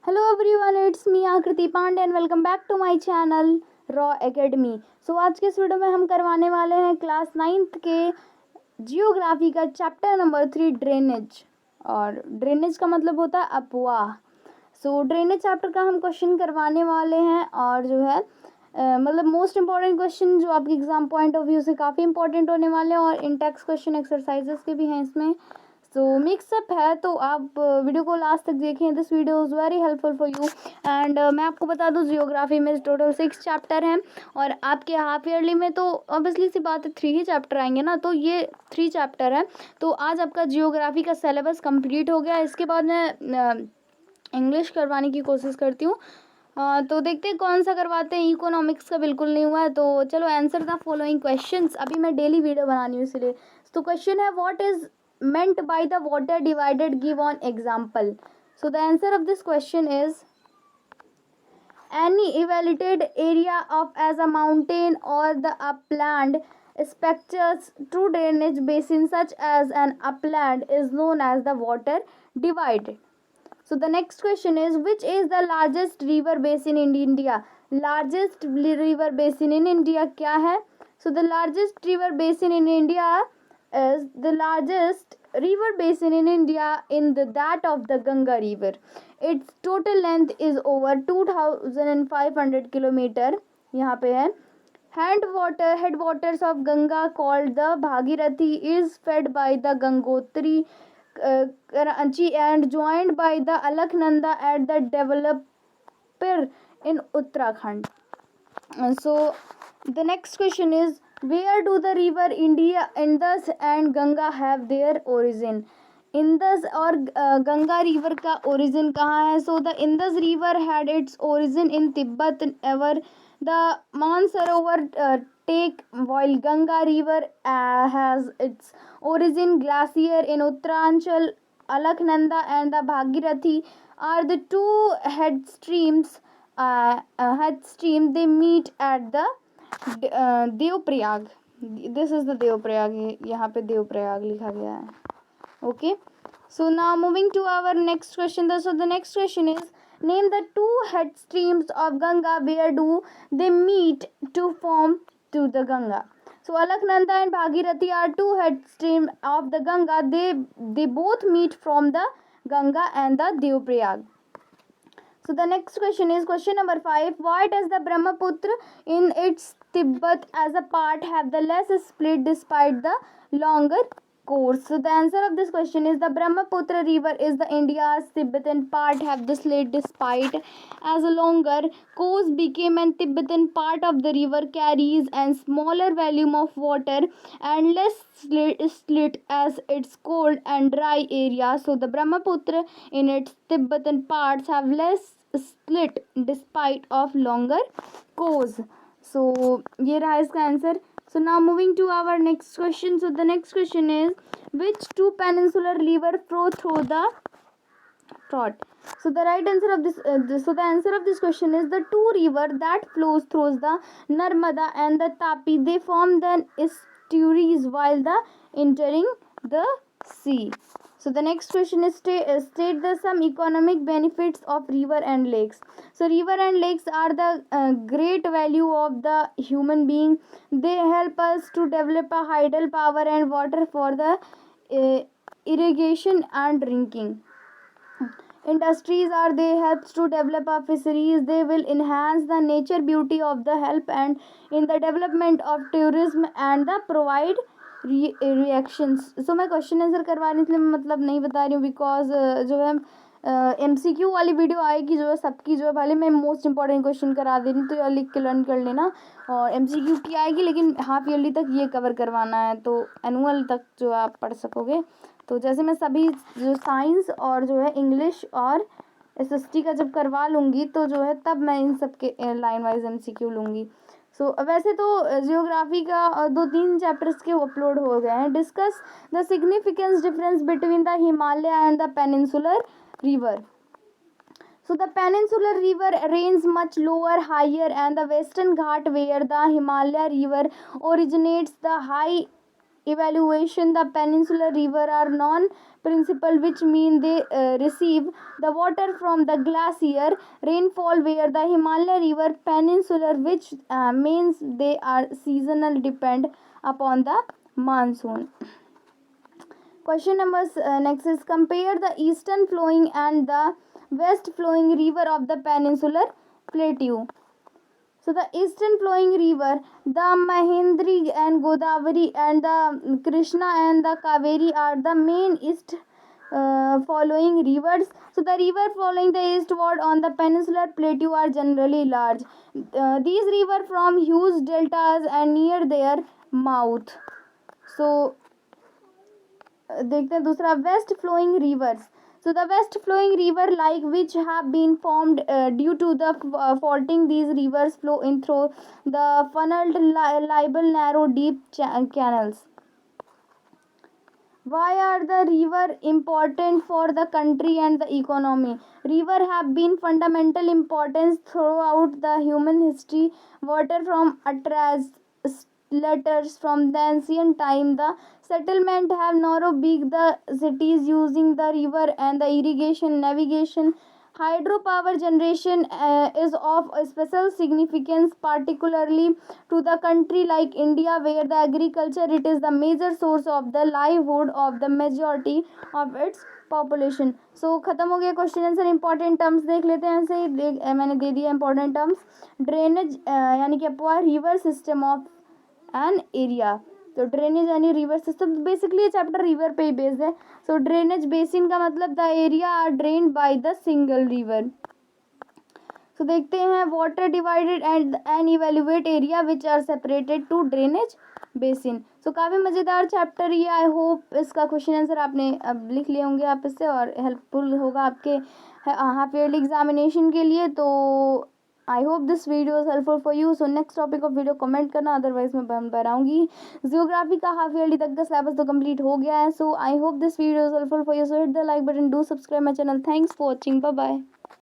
Hello everyone, it's me Akriti Pandey and welcome back to my channel raw academy. आज के इस video में हम करवाने वाले हैं क्लास 9th के जियोग्राफी का चैप्टर नंबर 3 ड्रेनेज। और ड्रेनेज का मतलब होता है अपवाह। ड्रेनेज चैप्टर का हम क्वेश्चन करवाने वाले हैं और जो है मतलब मोस्ट इंपॉर्टेंट क्वेश्चन जो आपके एग्जाम पॉइंट ऑफ व्यू से काफ़ी इंपॉर्टेंट होने वाले हैं और इंटेक्स क्वेश्चन एक्सरसाइजेस के भी हैं इसमें। मिक्सअप है तो आप वीडियो को लास्ट तक देखें। This video is very helpful for you. And मैं आपको बता दूं जियोग्राफी में टोटल 6 चैप्टर हैं और आपके हाफ ईयरली में तो ऑब्वियसली सी बात है 3 ही चैप्टर आएंगे ना, तो ये 3 चैप्टर हैं। तो आज आपका जियोग्राफी का सिलेबस कंप्लीट हो गया। इसके बाद मैं इंग्लिश करवाने की कोशिश करती हूँ। तो देखते हैं कौन सा करवाते हैं। इकोनॉमिक्स का बिल्कुल नहीं हुआ है तो चलो आंसर द फॉलोइंग क्वेश्चंस। अभी मैं डेली वीडियो बनानी हूँ इसलिए। तो क्वेश्चन है what is meant by the water divided, give on example. So the answer of this question is any evaluated area of as a mountain or the upland structures to drainage basin such as an upland is known as the water divided. So the next question is which is the largest river basin in India? Largest river basin in India क्या है? So the largest river basin in India is the largest river basin in India in that of the Ganga river. Its total length is over 2500 kilometer. यहाँ पे है headwaters of Ganga called the Bhagirathi is fed by the Gangotri Karachi and joined by the Alaknanda at the developer in Uttarakhand. So the next question is where do the river Indus and Ganga have their origin? Indus और Ganga river का origin कहाँ है? So the Indus river had its origin in Tibet ever the Mansarovar take, while Ganga river has its origin glacier in Uttaranchal. Alaknanda and the Bhagirathi are the two headstream. They meet at the Devprayag. This is the Devprayag. यहाँ पे देवप्रयाग लिखा गया है. Okay, so now moving to our next question. So the next question is name the two head streams of Ganga where do they meet to form to the Ganga. So Alaknanda and Bhagirathi are two headstream of the Ganga. They both meet from the Ganga and the Devprayag. So the next question is question number 5. Why does the Brahmaputra in its Tibet as a part have the less split despite the longer course? So the answer of this question is the Brahmaputra river is the India's Tibetan part have the split despite as a longer course became an Tibetan part of the river carries and smaller volume of water and less slit as its cold and dry area. So the Brahmaputra in its Tibetan parts have less split despite of longer course. So ये रहा इसका answer. So now moving to our next question. So the next question is which two peninsular river flow through the trot? So the right answer of the answer of this question is the two river that flows through the Narmada and the Tapi. They form the estuaries while the entering the sea. So the next question is state the some economic benefits of river and lakes. So river and lakes are the great value of the human being. They help us to develop a hydel power and water for the irrigation and drinking. Industries are they helps to develop our fisheries. They will enhance the nature beauty of the help and in the development of tourism and the provide reactions. So मैं question answer करवाने के लिए मतलब नहीं बता रही हूँ because जो है MCQ वाली वीडियो आएगी जो है सबकी जो है भले मैं मोस्ट इंपॉर्टेंट क्वेश्चन करा दे रही हूँ तो लिख के लर्न कर लेना. और MCQ की आएगी लेकिन हाफ ईयरली तक ये कवर करवाना है तो एनुअल तक जो आप पढ़ सकोगे. तो जैसे मैं सभी जो साइंस और जो है इंग्लिश और SST का जब करवा लूँगी तो जो है तब मैं इन सब के लाइन वाइज MCQ लूँगी. वैसे तो जियोग्राफी का 2-3 चैप्टर्स के अपलोड हो गए हैं. Discuss the significance difference between the Himalaya and the peninsular river. So the peninsular river ranges much lower, higher, and the Western Ghat where the Himalaya river originates the high elevation. The peninsular river are principle, which mean they receive the water from the glacier rainfall, where the Himalaya river peninsular, which means they are seasonal, depend upon the monsoon. Question number next is, compare the eastern flowing and the west flowing river of the peninsular plateau. So the eastern flowing river, the Mahendri and Godavari and the Krishna and the Kaveri are the main east following rivers. So the river following the eastward on the peninsular plateau are generally large. These rivers from huge deltas and near their mouth. So देखते हैं दूसरा, west flowing rivers. So the west flowing river, like which have been formed due to the faulting, these rivers flow in through the funneled libel narrow deep canals. Why are the river important for the country and the economy? River have been fundamental importance throughout the human history. Water from Atras letters from the ancient time, the settlement have narrow big the cities using the river and the irrigation, navigation. Hydropower generation is of special significance, particularly to the country like India, where the agriculture it is the major source of the livelihood of the majority of its population. So ख़त्म हो गया question answer. Important terms देख लेते हैं ऐसे ही मैंने दे दिया important terms. Drainage यानी कि अपवा river system of an area. तो ड्रेनेज यानी रिवर सिस्टम, बेसिकली ये चैप्टर रिवर पे ही बेस्ड है. सो ड्रेनेज बेसिन का मतलब the area are drained by the single river. So देखते हैं, water divided and evaluate area which are separated to drainage basin. So काफ़ी मज़ेदार चैप्टर ये. आई होप इसका क्वेश्चन आंसर आपने अब लिख लिए होंगे आप इससे, और हेल्पफुल होगा आपके हाफ ईयरली एग्जामिनेशन के लिए. तो आई hope this video is helpful for you. So next topic of video comment करना, अदरवाइज मैं बनाऊंगी. जियोग्राफी का हाफ ईयरली तक का सिलेबस तो कंप्लीट हो गया है. So I hope this video is helpful for you. So hit the like button, do subscribe my channel. Thanks for watching. Bye bye.